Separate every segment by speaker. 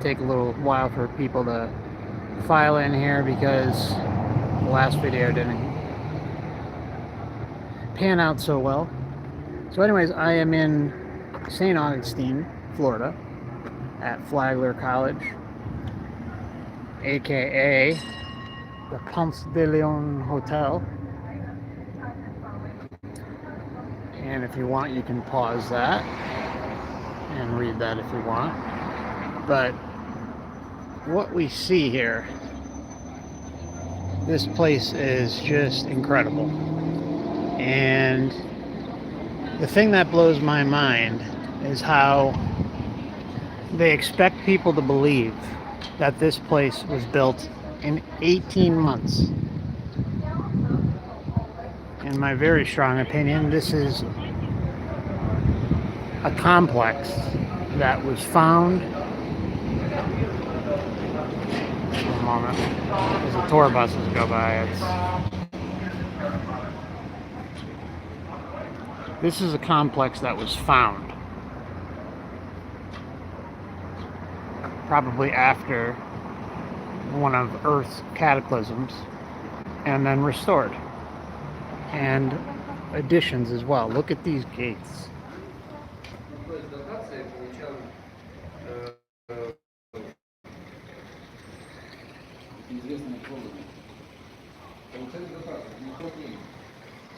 Speaker 1: take a little while for people to file in here because the last video didn't pan out so well. So anyways, I am in St. Augustine, Florida, at Flagler College, aka the Ponce de Leon Hotel. And if you want, you can pause that and read that if you want. But what we see here, this place is just incredible. And the thing that blows my mind is how they expect people to believe that this place was built in 18 months. In my very strong opinion, this is a complex that was found. One moment, as the tour buses go by, this is a complex that was found probably after one of Earth's cataclysms and then restored, and additions as well. Look at these gates.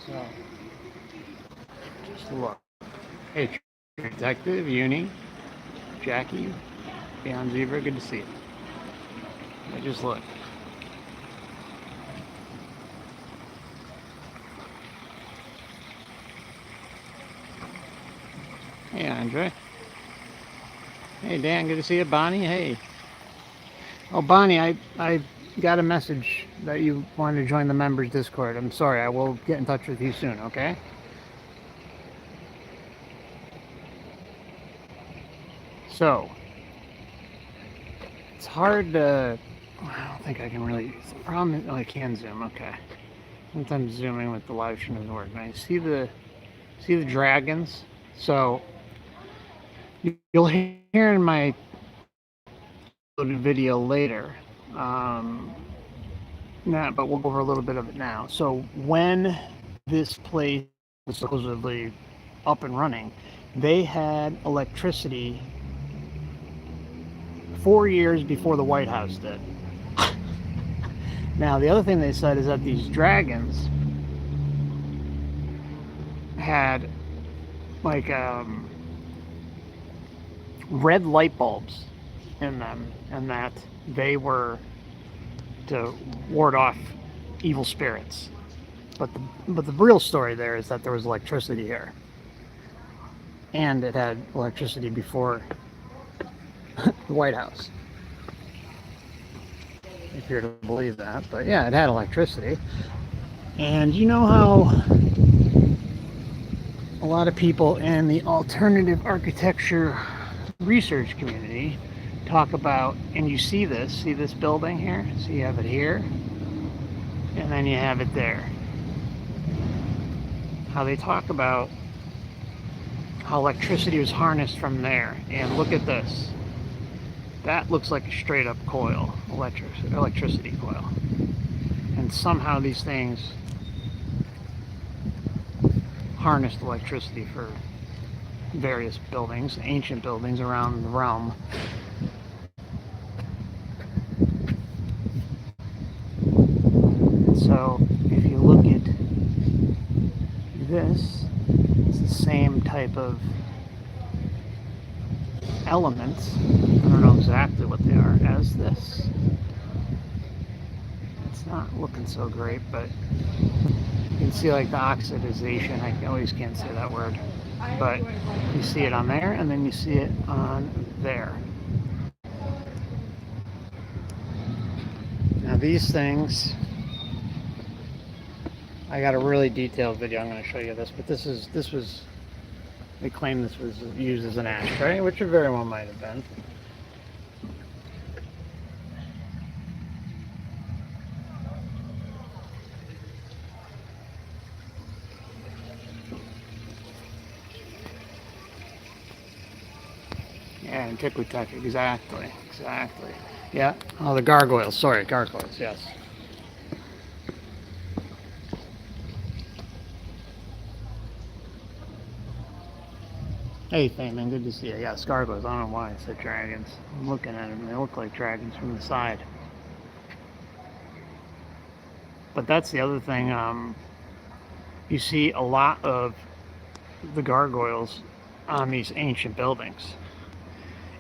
Speaker 1: So, just look. Hey, Detective, Uni, Jackie, Beyond Zebra, good to see you. Just look. Hey, Andre. Hey, Dan, good to see you. Bonnie, hey. Oh, Bonnie, I got a message that you wanted to join the members Discord. I'm sorry, I will get in touch with you soon, okay? So, it's hard to, I don't think I can really, the problem is, oh, I can zoom, okay. Sometimes zooming with the live stream doesn't work. Now you see the dragons? So, you'll hear in my video later, but we'll go over a little bit of it now. So when this place was supposedly up and running, they had electricity 4 years before the White House did. Now, the other thing they said is that these dragons had like red light bulbs in them, and that they were to ward off evil spirits. But the real story there is that there was electricity here, and it had electricity before the White House, if you're to believe that. But yeah, it had electricity. And you know how a lot of people in the alternative architecture research community talk about, and you see this building here, so you have it here and then you have it there, how they talk about how electricity was harnessed from there. And look at this, that looks like a straight up coil, electricity coil, and somehow these things harnessed electricity for various buildings, ancient buildings around the realm. So if you look at this, it's the same type of elements. I don't know exactly what they are as this. It's not looking so great, but you can see like the oxidization. I always can't say that word, but you see it on there, and then you see it on there. Now these things, I got a really detailed video. I'm going to show you this, but this was, they claim this was used as an ashtray, which it very well might have been. Antiquitech, exactly. Yeah. Oh, the gargoyles. Sorry, gargoyles. Yes. Hey, Feynman, good to see you. Yes, gargoyles. I don't know why I said dragons. I'm looking at them. They look like dragons from the side. But that's the other thing. You see a lot of the gargoyles on these ancient buildings.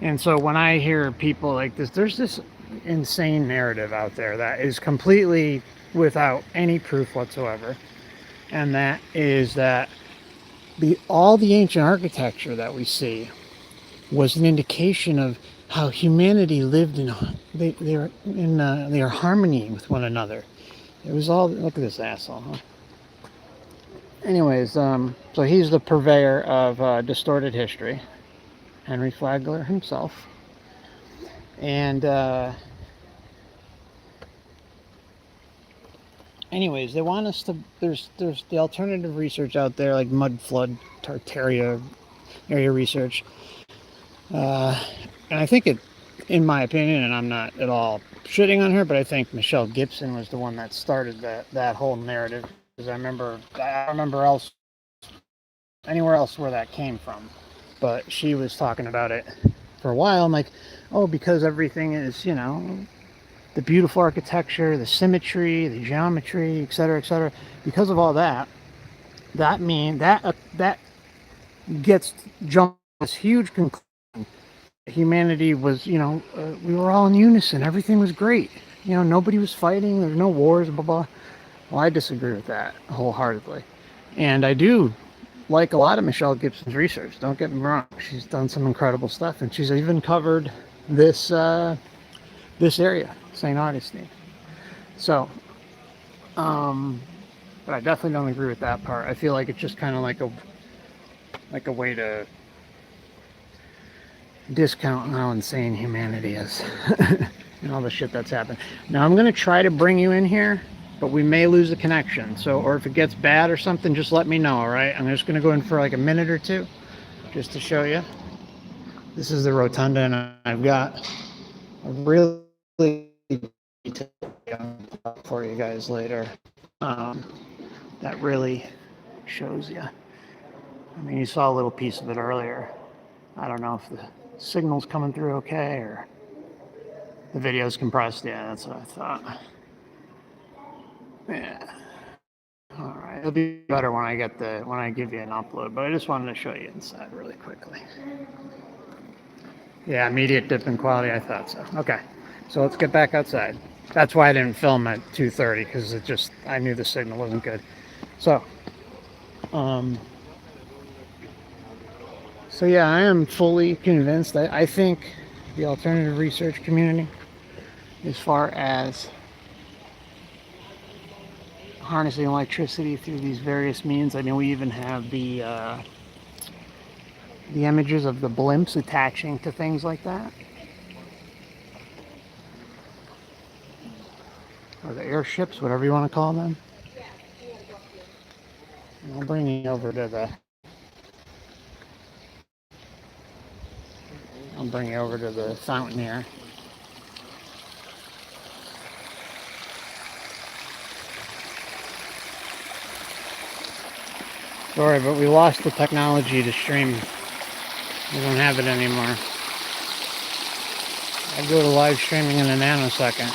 Speaker 1: And so when I hear people like this, there's this insane narrative out there that is completely without any proof whatsoever. And that is that all the ancient architecture that we see was an indication of how humanity lived in their harmony with one another. It was all, look at this asshole, huh? Anyways, so he's the purveyor of distorted history, Henry Flagler himself. And anyways, they want us to, there's the alternative research out there, like mud flood, Tartaria area research. And I think it, in my opinion, and I'm not at all shitting on her, but I think Michelle Gibson was the one that started that whole narrative. Because I remember anywhere else where that came from. But she was talking about it for a while. I'm like, oh, because everything is, you know, the beautiful architecture, the symmetry, the geometry, etc., etc. Because of all that, that gets jumped to this huge conclusion. Humanity was, you know, we were all in unison. Everything was great. You know, nobody was fighting. There were no wars, blah, blah. Well, I disagree with that wholeheartedly. And I do like a lot of Michelle Gibson's research. Don't get me wrong. She's done some incredible stuff. And she's even covered this area, St. Augustine. So, but I definitely don't agree with that part. I feel like it's just kind of like a way to discount how insane humanity is and all the shit that's happened. Now I'm going to try to bring you in here, but we may lose the connection. So, or if it gets bad or something, just let me know, all right? I'm just going to go in for like a minute or two just to show you. This is the rotunda, and I've got a really detailed for you guys later that really shows you. I mean, you saw a little piece of it earlier. I don't know if the signal's coming through okay or the video's compressed. Yeah, that's what I thought. Yeah. All right, it'll be better when I give you an upload, but I just wanted to show you inside really quickly. Yeah, immediate dip in quality. I thought so. Okay, so let's get back outside. That's why I didn't film at 2:30, because I knew the signal wasn't good. So, so yeah, I am fully convinced. I think the alternative research community, as far as harnessing electricity through these various means, I mean, we even have the images of the blimps attaching to things like that, or the airships, whatever you want to call them. And I'll bring you over to the fountain here. Sorry, but we lost the technology to stream. We don't have it anymore. I'll go to live streaming in a nanosecond.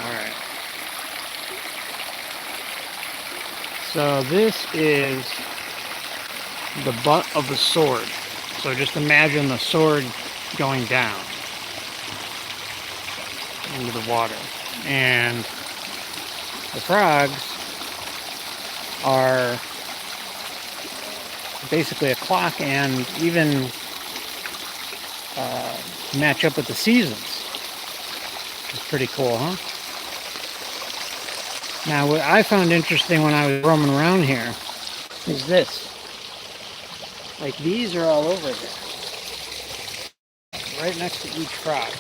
Speaker 1: Alright. So this is the butt of the sword. So just imagine the sword going down into the water. And the frogs are basically a clock, and even match up with the seasons. It's pretty cool, huh? Now, what I found interesting when I was roaming around here is this. Like, these are all over here, right next to each frog,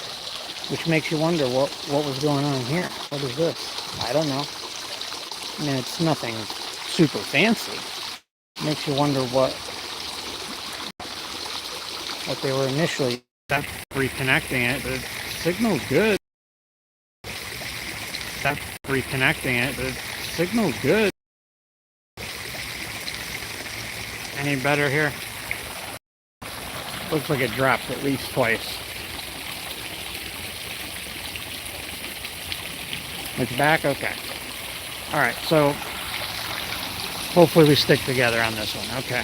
Speaker 1: which makes you wonder what was going on here. What is this? I don't know. I mean, it's nothing super fancy. Makes you wonder what that they were initially. That's reconnecting it. The signal's good. That's reconnecting it. The signal's good. Any better here? Looks like it dropped at least twice. It's back? Okay. Alright, so hopefully we stick together on this one. Okay.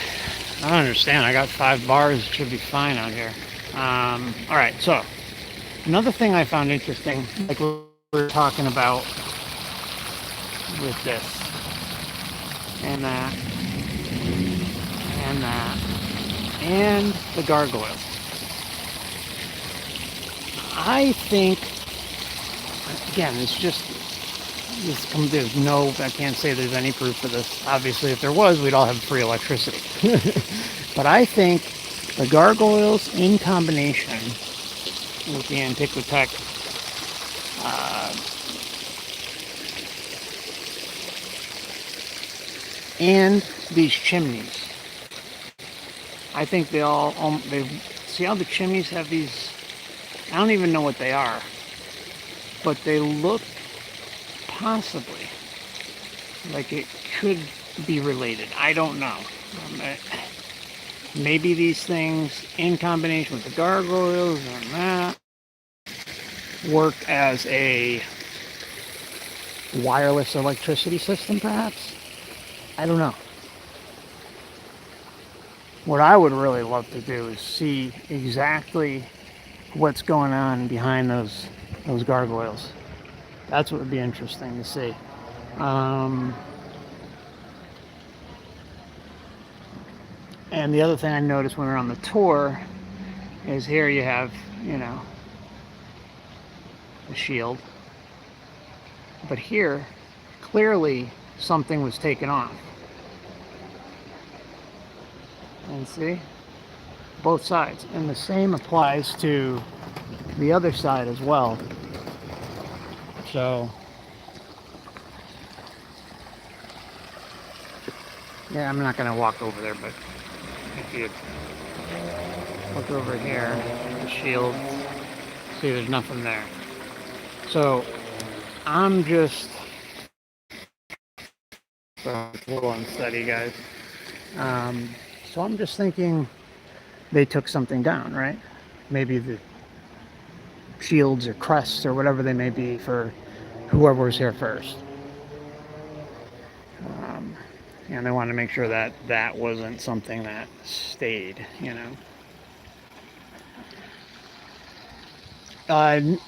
Speaker 1: I don't understand. I got 5 bars. It should be fine out here. Alright, so another thing I found interesting, like we were talking about with this and that and that and the gargoyle. I think, again, it's just, there's no, I can't say there's any proof for this. Obviously, if there was, we'd all have free electricity. But I think the gargoyles in combination with the Antiquitech and these chimneys, I think they see how the chimneys have these, I don't even know what they are, but they look possibly like it could be related. I don't know. Maybe these things in combination with the gargoyles and that work as a wireless electricity system, perhaps? I don't know. What I would really love to do is see exactly what's going on behind those gargoyles. That's what would be interesting to see. And the other thing I noticed when we were on the tour is here you have, you know, the shield. But here, clearly something was taken off. And see? Both sides. And the same applies to the other side as well. So, yeah, I'm not going to walk over there, but if you look over here, the shield, see there's nothing there. So, I'm just a little unsteady, guys. So I'm just thinking they took something down, right? Maybe the shields or crests or whatever they may be for whoever was here first. And they wanted to make sure that that wasn't something that stayed, you know.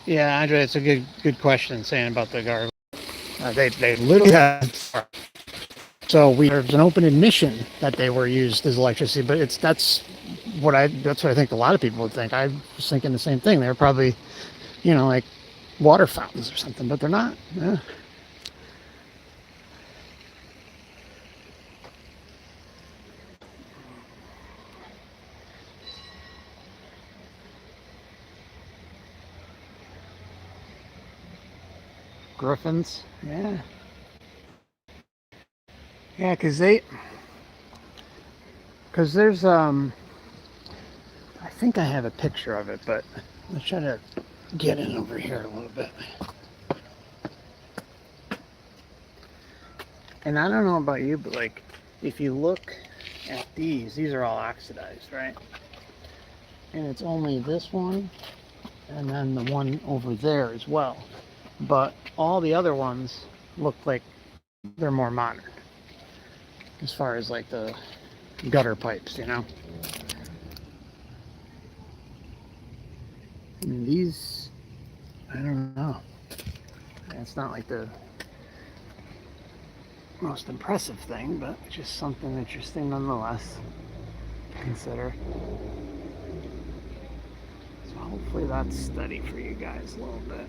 Speaker 1: Yeah, Andre, it's a good question saying about the gargoyle. They literally have. So there's an open admission that they were used as electricity, but that's what I think a lot of people would think. I was thinking the same thing. They're probably, you know, like water fountains or something, but they're not. Yeah. Griffins, yeah. Yeah, because there's, I think I have a picture of it, but let's try to get in over here a little bit. And I don't know about you, but like, if you look at these are all oxidized, right? And it's only this one, and then the one over there as well. But all the other ones look like they're more modern, as far as like the gutter pipes, you know? I mean, these, I don't know. It's not like the most impressive thing, but just something interesting nonetheless to consider. So hopefully that's steady for you guys a little bit.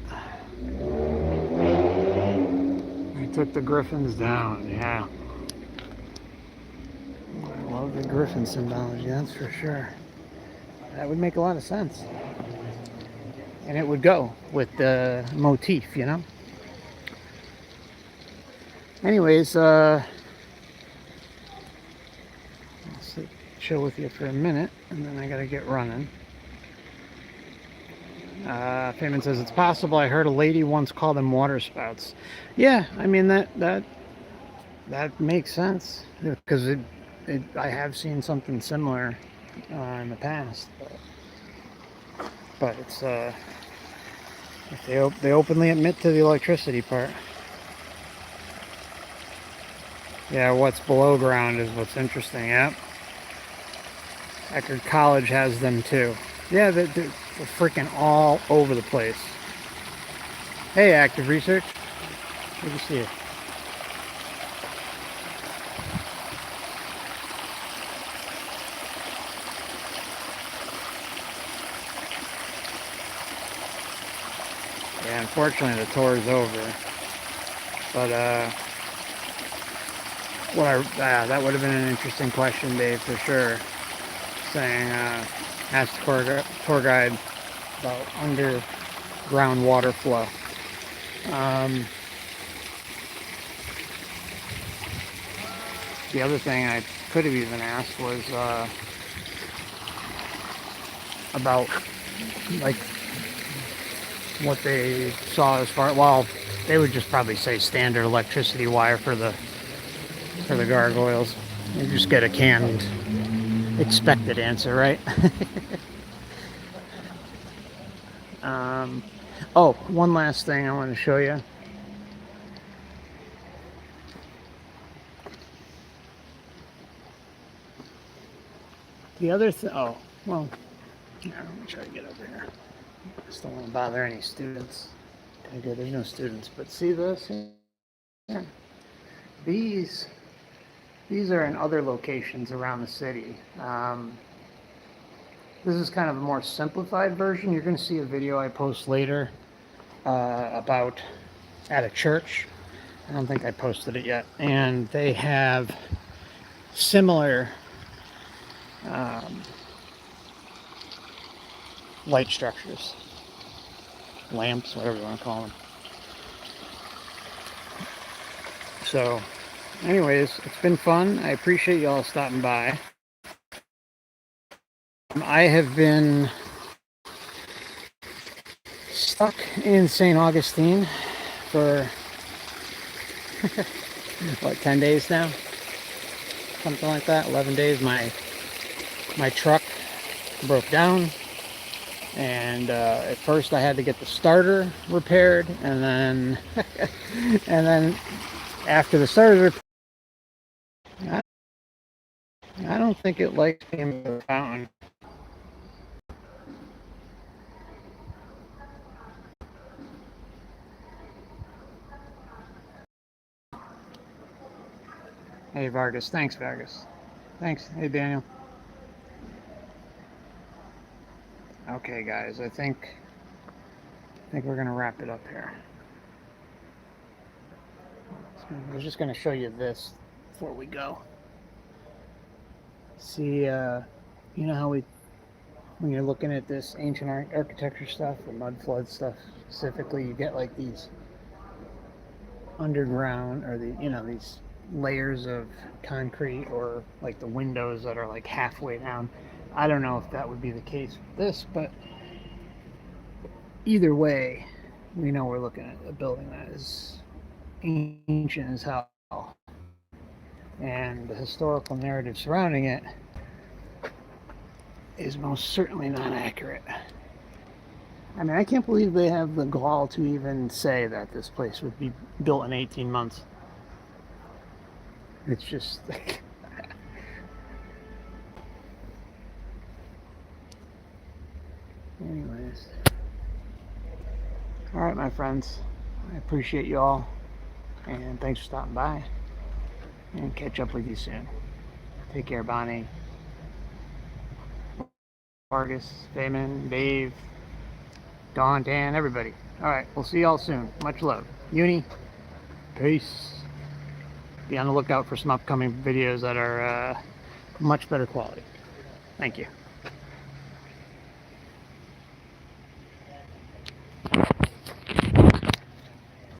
Speaker 1: We took the griffins down, yeah. I love the griffin symbology, that's for sure. That would make a lot of sense. And it would go with the motif, you know? Anyways, let's see. chill with you for a minute, and then I gotta get running. Payment says it's possible. I heard a lady once call them water spouts. Yeah, I mean that makes sense because I have seen something similar in the past, but it's if they openly admit to the electricity part. Yeah, what's below ground is what's interesting. Yep. Eckerd College has them too. Yeah, they're freaking all over the place. Hey, Active Research. Good to see you. Yeah, unfortunately the tour is over. But that would have been an interesting question, Dave, for sure. Saying, ask the tour guide about underground water flow. The other thing I could have even asked was about like what they saw as far. Well, they would just probably say standard electricity wire for the gargoyles. You just get a canned expected answer, right? Oh, one last thing I want to show you. The other thing, oh, well, yeah, let me try to get over here. Just don't want to bother any students. Okay, good, there's no students, but see this? Yeah. These are in other locations around the city. This is kind of a more simplified version. You're going to see a video I post later about at a church. I don't think I posted it yet. And they have similar light structures, lamps, whatever you want to call them. So anyways, it's been fun. I appreciate y'all stopping by. I have been stuck in St. Augustine for what, 10 days now? Something like that, 11 days. My truck broke down, and at first I had to get the starter repaired, and then and then after the starter repaired, I don't think it likes being in the fountain. Hey Vargas, thanks Vargas. Thanks. Hey Daniel. Okay guys, I think we're gonna wrap it up here. I was just gonna show you this before we go. See, you know how when you're looking at this ancient architecture stuff, the mud flood stuff specifically, you get like these underground, or these layers of concrete, or like the windows that are like halfway down. I don't know if that would be the case with this, but either way, we know we're looking at a building that is ancient as hell, and the historical narrative surrounding it is most certainly not accurate. I mean, I can't believe they have the gall to even say that this place would be built in 18 months. It's just like anyways. All right, my friends. I appreciate you all, and thanks for stopping by, and catch up with you soon. Take care, Bonnie, Vargas, Damon, Dave, Don, Dan, everybody. All right, we'll see y'all soon. Much love. Uni, peace. Be on the lookout for some upcoming videos that are much better quality. Thank you.